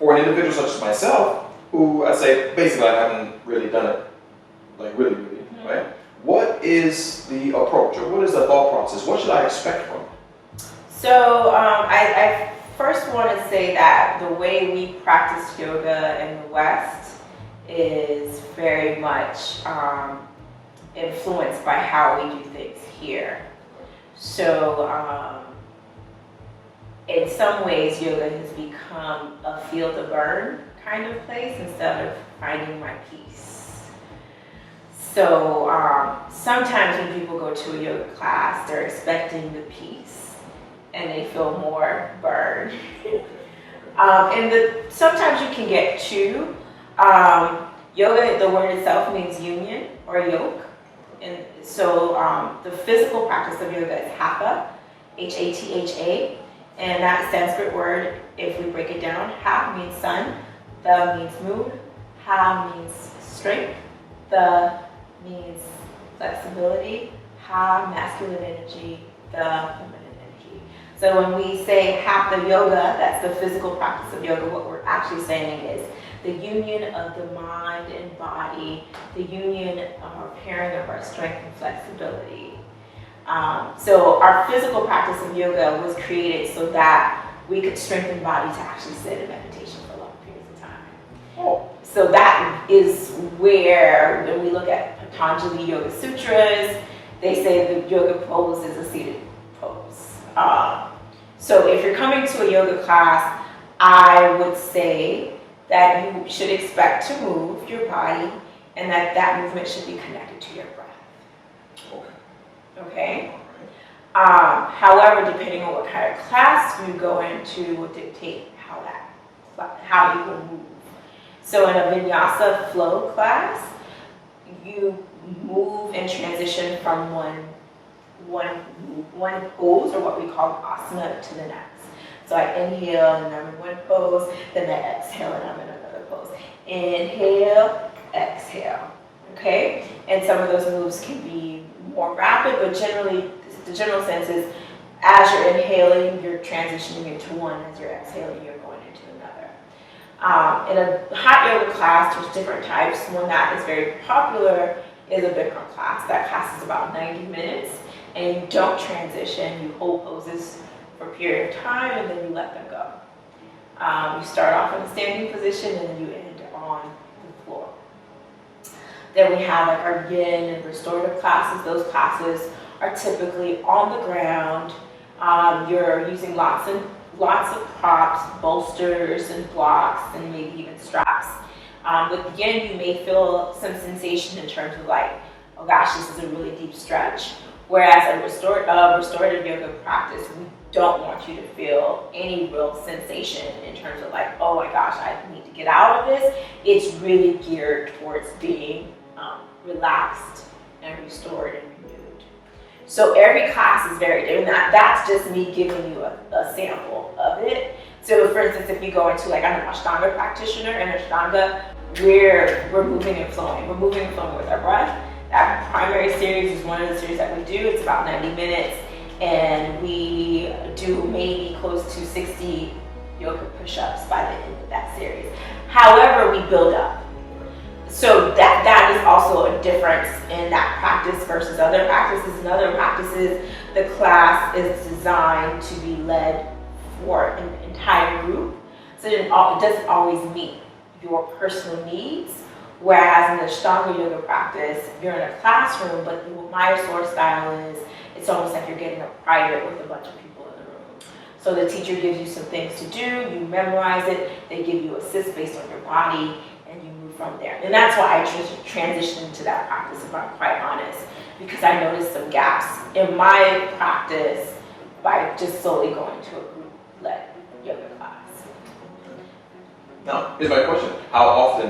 for an individual such as myself, who I say basically I haven't really done it, like really, right? What is the approach, or what is the thought process? What should I expect from it? So I first want to say that the way we practice yoga in the West is very much influenced by how we do things here. So in some ways, yoga has become a feel to burn kind of place instead of finding my peace. So sometimes when people go to a yoga class, they're expecting the peace and they feel more burned. Sometimes you can get two. Yoga, the word itself means union or yoke. And so the physical practice of yoga is hatha, Hatha. And that Sanskrit word, if we break it down, Ha means sun, The means moon, Ha means strength, The means flexibility, Ha, masculine energy, The, feminine energy. So when we say Hatha yoga, that's the physical practice of yoga, what we're actually saying is the union of the mind and body, the union of our pairing of our strength and flexibility. So our physical practice of yoga was created so that we could strengthen the body to actually sit in meditation for long periods of time. Oh. So that is where, when we look at Patanjali Yoga Sutras, they say the yoga pose is a seated pose. So if you're coming to a yoga class, I would say that you should expect to move your body and that movement should be connected to your breath. Okay? However, depending on what kind of class you go into will dictate how you will move. So in a vinyasa flow class, you move and transition from one pose, or what we call asana, to the next. So I inhale and I'm in one pose, then I exhale and I'm in another pose. Inhale, exhale. Okay? And some of those moves can be more rapid, but generally, the general sense is as you're inhaling, you're transitioning into one. As you're exhaling, you're going into another. In a hot yoga class, there's different types. One that is very popular is a Bikram class. That class is about 90 minutes, and you don't transition. You hold poses for a period of time, and then you let them go. You start off in a standing position, and then you end on the floor. Then we have like our yin and restorative classes. Those classes are typically on the ground. You're using lots of props, bolsters and blocks, and maybe even straps. With yin, you may feel some sensation in terms of like, oh gosh, this is a really deep stretch. Whereas a restorative yoga practice, we don't want you to feel any real sensation in terms of like, oh my gosh, I need to get out of this. It's really geared towards being relaxed and restored and renewed. So every class is very different. That's just me giving you a sample of it. So for instance, if you go into like, I'm an Ashtanga practitioner, and Ashtanga, we're moving and flowing. We're moving and flowing with our breath. That primary series is one of the series that we do. It's about 90 minutes, and we do maybe close to 60 yoga push-ups by the end of that series. However, we build up. So that is also a difference in that practice versus other practices. In other practices, the class is designed to be led for an entire group. So it doesn't always meet your personal needs. Whereas in the Ashtanga yoga practice, you're in a classroom, but the Mayaswara style is, it's almost like you're getting a private with a bunch of people in the room. So the teacher gives you some things to do, you memorize it, they give you assists based on your body, and you move from there. And that's why I transitioned into that practice, if I'm quite honest, because I noticed some gaps in my practice by just solely going to a group-led yoga class. Now, here's my question. How often